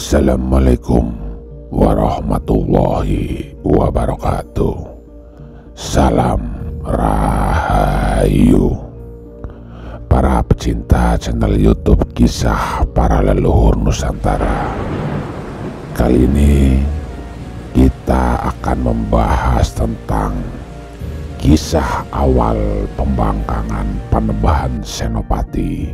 Assalamualaikum warahmatullahi wabarakatuh. Salam Rahayu. Para pecinta channel YouTube Kisah Para Leluhur Nusantara, kali ini kita akan membahas tentang kisah awal pembangkangan Panembahan Senopati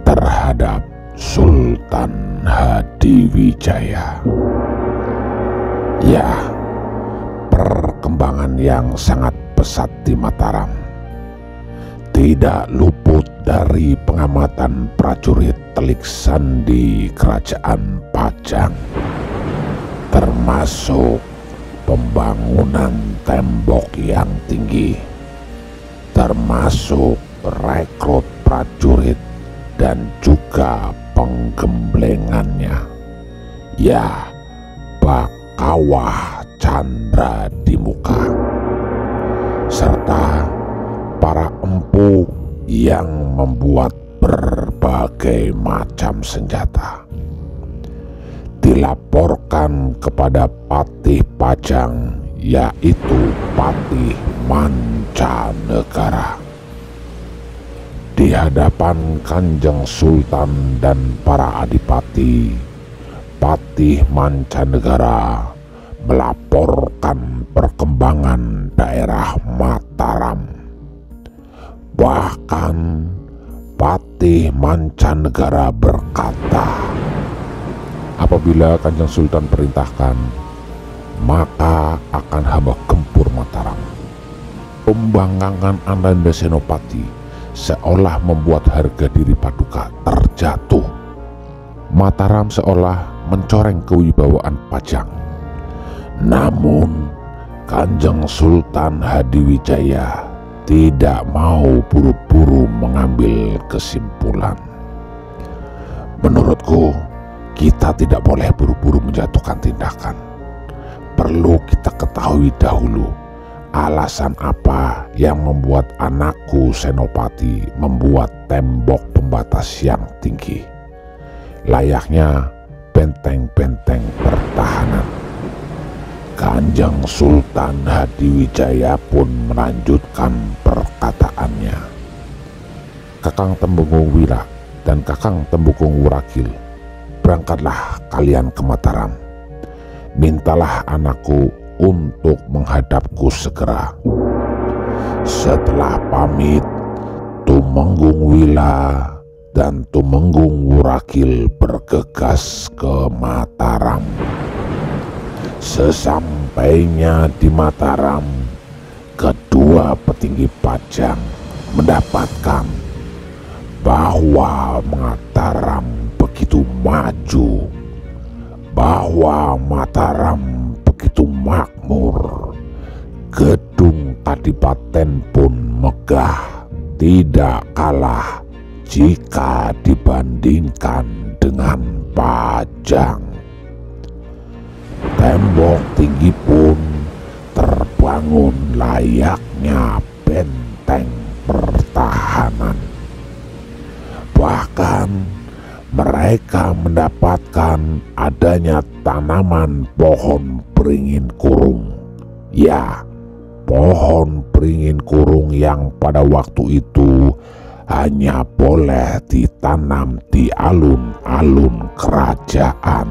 terhadap Sultan Hadiwijaya. Ya, perkembangan yang sangat pesat di Mataram tidak luput dari pengamatan prajurit Telik Sandi Kerajaan Pajang, termasuk pembangunan tembok yang tinggi, termasuk rekrut prajurit dan juga penggemblengannya, ya, Bakawah Candra di muka, serta para empu yang membuat berbagai macam senjata. Dilaporkan kepada Patih Pajang, yaitu Patih Mancanegara. Di hadapan Kanjeng Sultan dan para adipati, Patih Mancanegara melaporkan perkembangan daerah Mataram. Bahkan Patih Mancanegara berkata, apabila Kanjeng Sultan perintahkan, maka akan hamba gempur Mataram. Pembangkangan Ananda Senopati seolah membuat harga diri Paduka terjatuh. Mataram seolah mencoreng kewibawaan Pajang. Namun Kanjeng Sultan Hadiwijaya tidak mau buru-buru mengambil kesimpulan. Menurutku, kita tidak boleh buru-buru menjatuhkan tindakan. Perlu kita ketahui dahulu alasan apa yang membuat anakku Senopati membuat tembok pembatas yang tinggi, layaknya benteng-benteng pertahanan. Kanjeng Sultan Hadiwijaya pun melanjutkan perkataannya. Kakang Temenggung Wira dan Kakang Temenggung Wurakil, berangkatlah kalian ke Mataram. Mintalah anakku untuk menghadapku segera. Setelah pamit, Tumenggung Wila dan Tumenggung Wurakil bergegas ke Mataram. Sesampainya di Mataram, kedua petinggi Pajang mendapatkan bahwa Mataram begitu maju, bahwa Mataram begitu makmur. Gedung kadipaten pun megah, tidak kalah jika dibandingkan dengan Pajang. Tembok tinggi pun terbangun layaknya benteng pertahanan. Bahkan mereka mendapatkan adanya tanaman pohon beringin kurung. Ya, pohon beringin kurung yang pada waktu itu hanya boleh ditanam di alun-alun kerajaan.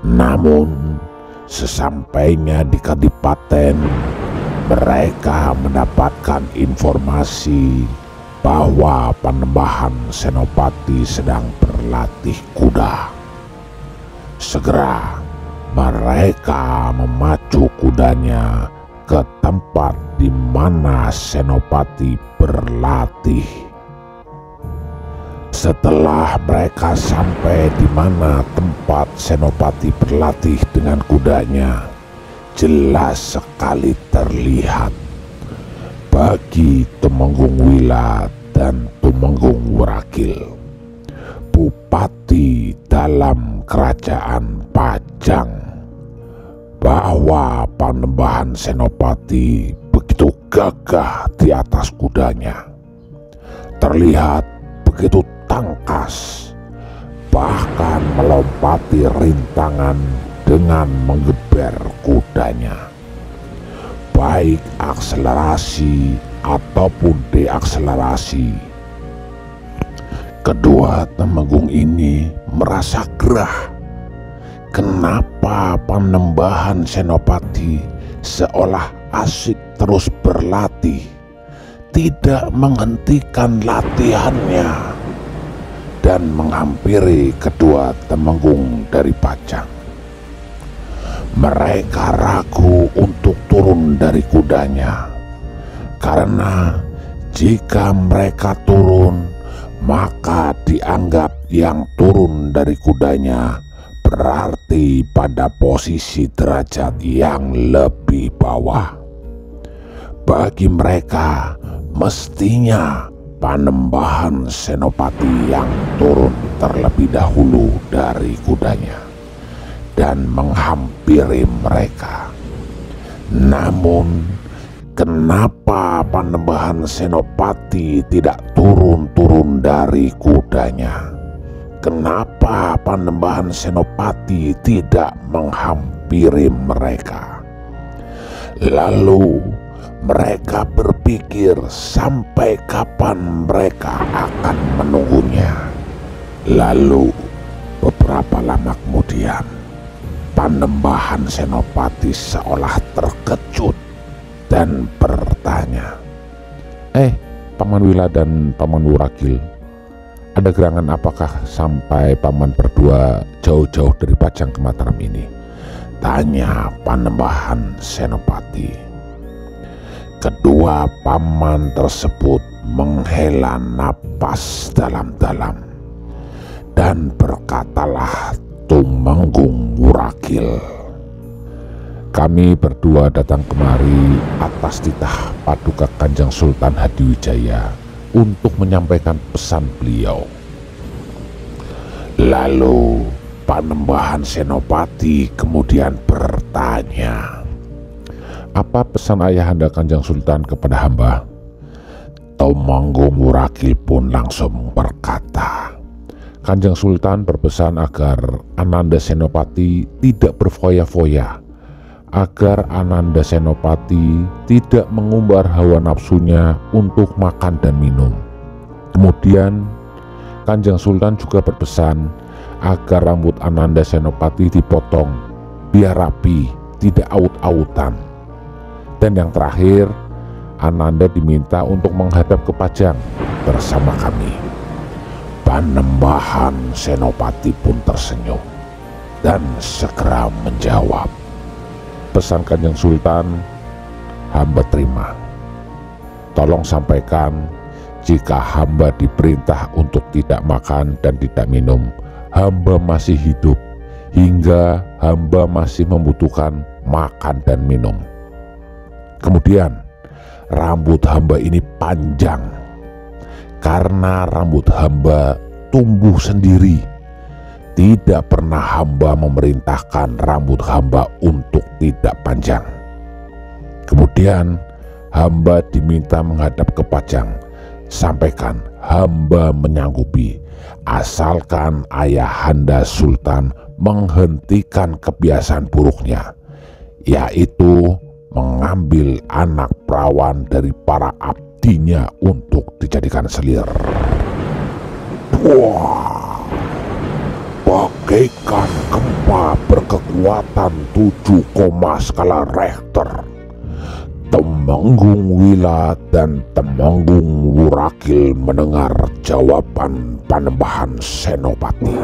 Namun sesampainya di kadipaten, mereka mendapatkan informasi bahwa Panembahan Senopati sedang berlatih kuda. Segera mereka memacu kudanya ke tempat di mana Senopati berlatih. Setelah mereka sampai di mana tempat Senopati berlatih dengan kudanya, jelas sekali terlihat bagi Tumenggung Wila dan Tumenggung Wurakil, bupati dalam kerajaan Pajang, bahwa Panembahan Senopati begitu gagah di atas kudanya. Terlihat begitu tangkas, bahkan melompati rintangan dengan menggeber kudanya, baik akselerasi ataupun deakselerasi. Kedua Temenggung ini merasa gerah. Kenapa Panembahan Senopati seolah asik terus berlatih, tidak menghentikan latihannya, dan menghampiri kedua Temenggung dari Pajang. Mereka ragu untuk turun dari kudanya, karena jika mereka turun, maka dianggap yang turun dari kudanya berarti pada posisi derajat yang lebih bawah. Bagi mereka, mestinya Panembahan Senopati yang turun terlebih dahulu dari kudanya dan menghampiri mereka. Namun, kenapa Panembahan Senopati tidak turun-turun dari kudanya? Kenapa Panembahan Senopati tidak menghampiri mereka? Lalu mereka berpikir sampai kapan mereka akan menunggunya. Lalu beberapa lama kemudian, Panembahan Senopati seolah terkejut dan bertanya, Paman Wila dan Paman Wuragil, ada gerangan apakah sampai paman berdua jauh-jauh dari Pajang ke Mataram ini? Tanya Panembahan Senopati. Kedua paman tersebut menghela napas dalam-dalam dan berkatalah Tumenggung Wuragil, kami berdua datang kemari atas titah Paduka Kanjeng Sultan Hadiwijaya untuk menyampaikan pesan beliau. Lalu Panembahan Senopati kemudian bertanya, apa pesan ayahanda Kanjeng Sultan kepada hamba? Tumenggung Wuragil pun langsung berkata, Kanjeng Sultan berpesan agar Ananda Senopati tidak berfoya-foya, agar Ananda Senopati tidak mengumbar hawa nafsunya untuk makan dan minum. Kemudian Kanjeng Sultan juga berpesan agar rambut Ananda Senopati dipotong biar rapi, tidak aut-autan. Dan yang terakhir, Ananda diminta untuk menghadap ke Pajang bersama kami. Panembahan Senopati pun tersenyum dan segera menjawab, pesan Kanjeng Sultan hamba terima. Tolong sampaikan jika hamba diperintah untuk tidak makan dan tidak minum, hamba masih hidup hingga hamba masih membutuhkan makan dan minum. Kemudian rambut hamba ini panjang karena rambut hamba tumbuh sendiri. Tidak pernah hamba memerintahkan rambut hamba untuk tidak panjang. Kemudian hamba diminta menghadap ke Pajang. Sampaikan hamba menyanggupi, asalkan ayahanda Sultan menghentikan kebiasaan buruknya, yaitu mengambil anak perawan dari para abdinya untuk dijadikan selir. Wah, bagaikan gempa berkekuatan 7, skala Richter, Temenggung Wila dan Temenggung Wuragil mendengar jawaban Panembahan Senopati.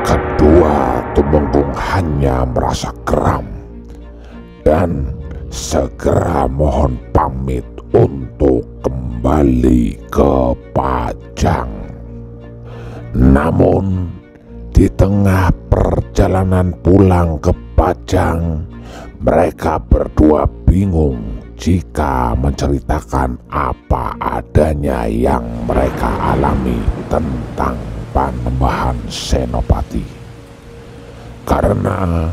Kedua Tumenggung hanya merasa geram dan segera mohon pamit untuk kembali ke Pajang. Namun di tengah perjalanan pulang ke Pajang, mereka berdua bingung jika menceritakan apa adanya yang mereka alami tentang Panembahan Senopati. Karena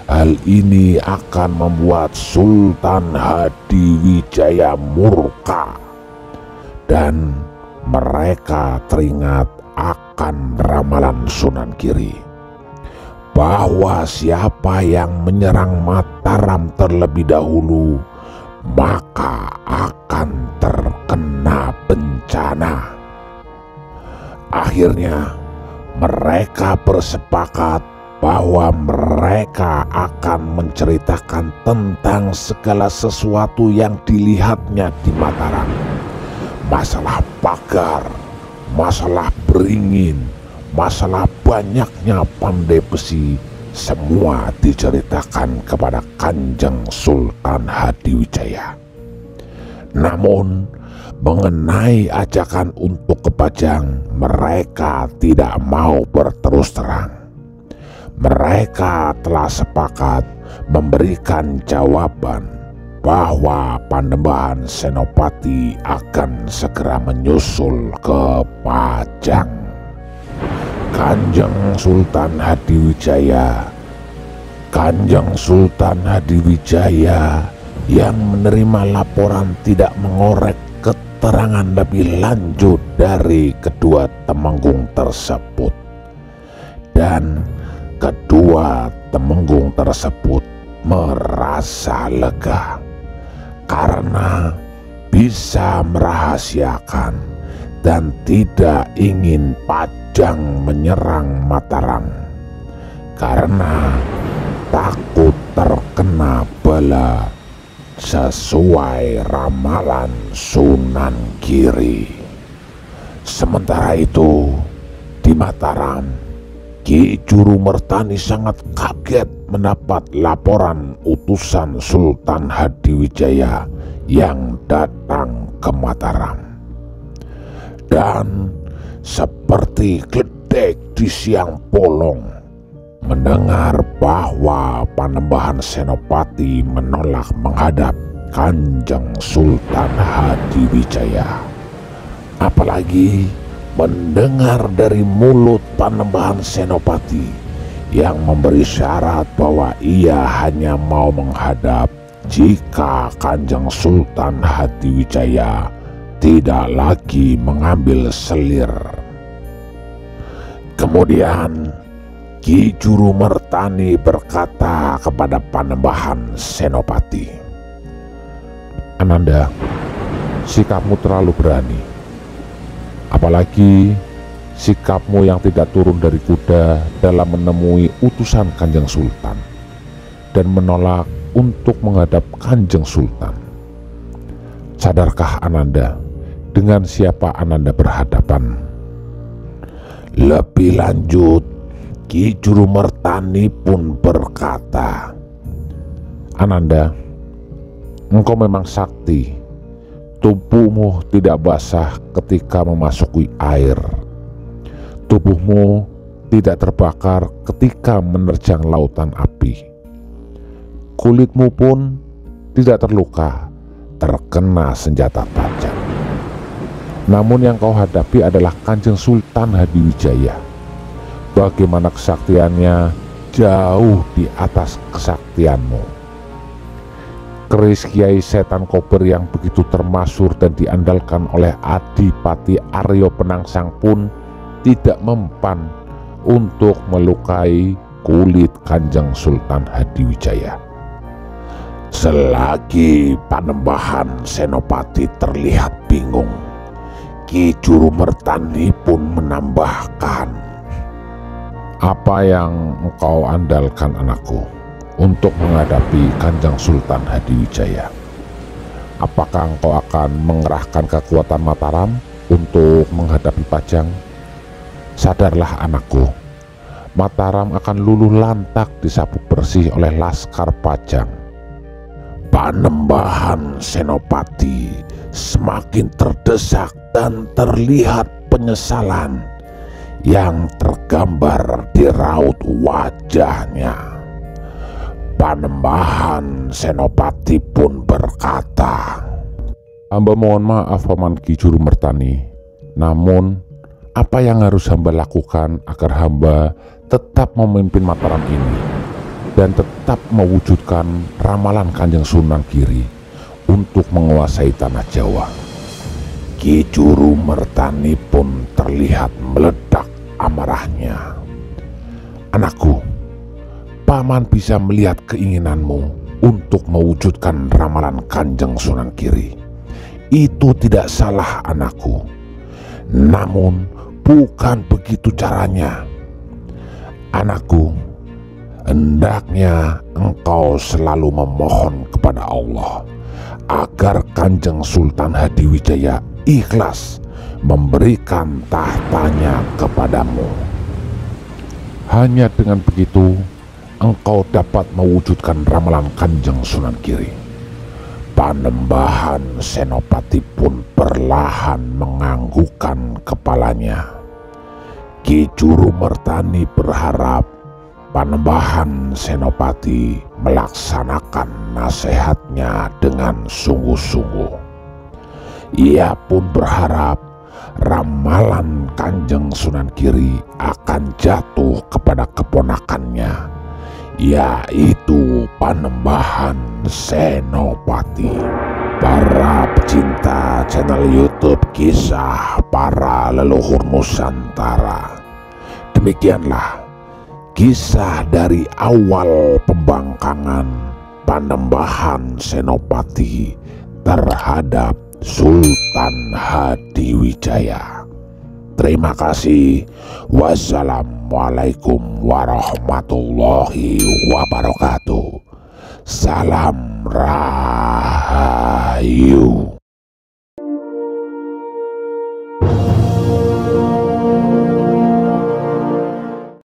hal ini akan membuat Sultan Hadiwijaya murka dan mereka teringat akan akan ramalan Sunan Giri, bahwa siapa yang menyerang Mataram terlebih dahulu maka akan terkena bencana. Akhirnya mereka bersepakat bahwa mereka akan menceritakan tentang segala sesuatu yang dilihatnya di Mataram. Masalah pagar, masalah beringin, masalah banyaknya pandai besi, semua diceritakan kepada Kanjeng Sultan Hadiwijaya. Namun mengenai ajakan untuk ke Pajang, mereka tidak mau berterus terang. Mereka telah sepakat memberikan jawaban bahwa Panembahan Senopati akan segera menyusul ke Pajang. Kanjeng Sultan Hadiwijaya yang menerima laporan tidak mengorek keterangan lebih lanjut dari kedua temenggung tersebut, dan kedua temenggung tersebut merasa lega karena bisa merahasiakan dan tidak ingin Pajang menyerang Mataram karena takut terkena bala sesuai ramalan Sunan Giri. Sementara itu di Mataram, Ki Juru Mertani sangat kaget mendapat laporan utusan Sultan Hadiwijaya yang datang ke Mataram. Dan seperti gledek di siang bolong, mendengar bahwa Panembahan Senopati menolak menghadap Kanjeng Sultan Hadiwijaya. Apalagi mendengar dari mulut Panembahan Senopati yang memberi syarat bahwa ia hanya mau menghadap jika Kanjeng Sultan Hadiwijaya tidak lagi mengambil selir. Kemudian Ki Juru Mertani berkata kepada Panembahan Senopati, "Ananda, sikapmu terlalu berani. Apalagi sikapmu yang tidak turun dari kuda dalam menemui utusan Kanjeng Sultan dan menolak untuk menghadap Kanjeng Sultan. Sadarkah Ananda dengan siapa Ananda berhadapan?" Lebih lanjut, Ki Juru Mertani pun berkata, "Ananda, engkau memang sakti. Tubuhmu tidak basah ketika memasuki air. Tubuhmu tidak terbakar ketika menerjang lautan api. Kulitmu pun tidak terluka terkena senjata tajam. Namun yang kau hadapi adalah Kanjeng Sultan Hadiwijaya. Bagaimana kesaktiannya jauh di atas kesaktianmu. Keris Kiai Setan Kober yang begitu termasyhur dan diandalkan oleh Adipati Aryo Penangsang pun tidak mempan untuk melukai kulit Kanjeng Sultan Hadiwijaya." Selagi Panembahan Senopati terlihat bingung, Ki Juru Mertani pun menambahkan, "Apa yang engkau andalkan anakku untuk menghadapi Kanjeng Sultan Hadiwijaya? Apakah engkau akan mengerahkan kekuatan Mataram untuk menghadapi Pajang? Sadarlah anakku, Mataram akan luluh lantak disapu bersih oleh laskar Pajang." Panembahan Senopati semakin terdesak dan terlihat penyesalan yang tergambar di raut wajahnya. Panembahan Senopati pun berkata, "Hamba mohon maaf Paman Ki Juru Mertani. Namun apa yang harus hamba lakukan agar hamba tetap memimpin Mataram ini dan tetap mewujudkan ramalan Kanjeng Sunan Giri untuk menguasai tanah Jawa?" Ki Juru Mertani pun terlihat meledak amarahnya. Anakku, paman bisa melihat keinginanmu untuk mewujudkan ramalan Kanjeng Sunan Giri. Itu tidak salah, anakku. Namun bukan begitu caranya. Anakku, hendaknya engkau selalu memohon kepada Allah agar Kanjeng Sultan Hadiwijaya ikhlas memberikan tahtanya kepadamu. Hanya dengan begitu engkau dapat mewujudkan ramalan Kanjeng Sunan Giri. Panembahan Senopati pun perlahan menganggukkan kepalanya. Ki Juru Mertani berharap Panembahan Senopati melaksanakan nasihatnya dengan sungguh-sungguh. Ia pun berharap ramalan Kanjeng Sunan Giri akan jatuh kepada keponakannya, yaitu Panembahan Senopati. Para pecinta channel YouTube Kisah Para Leluhur Nusantara, demikianlah kisah dari awal pembangkangan Panembahan Senopati terhadap Sultan Hadiwijaya. Terima kasih. Wassalamualaikum warahmatullahi wabarakatuh. Salam Rahayu.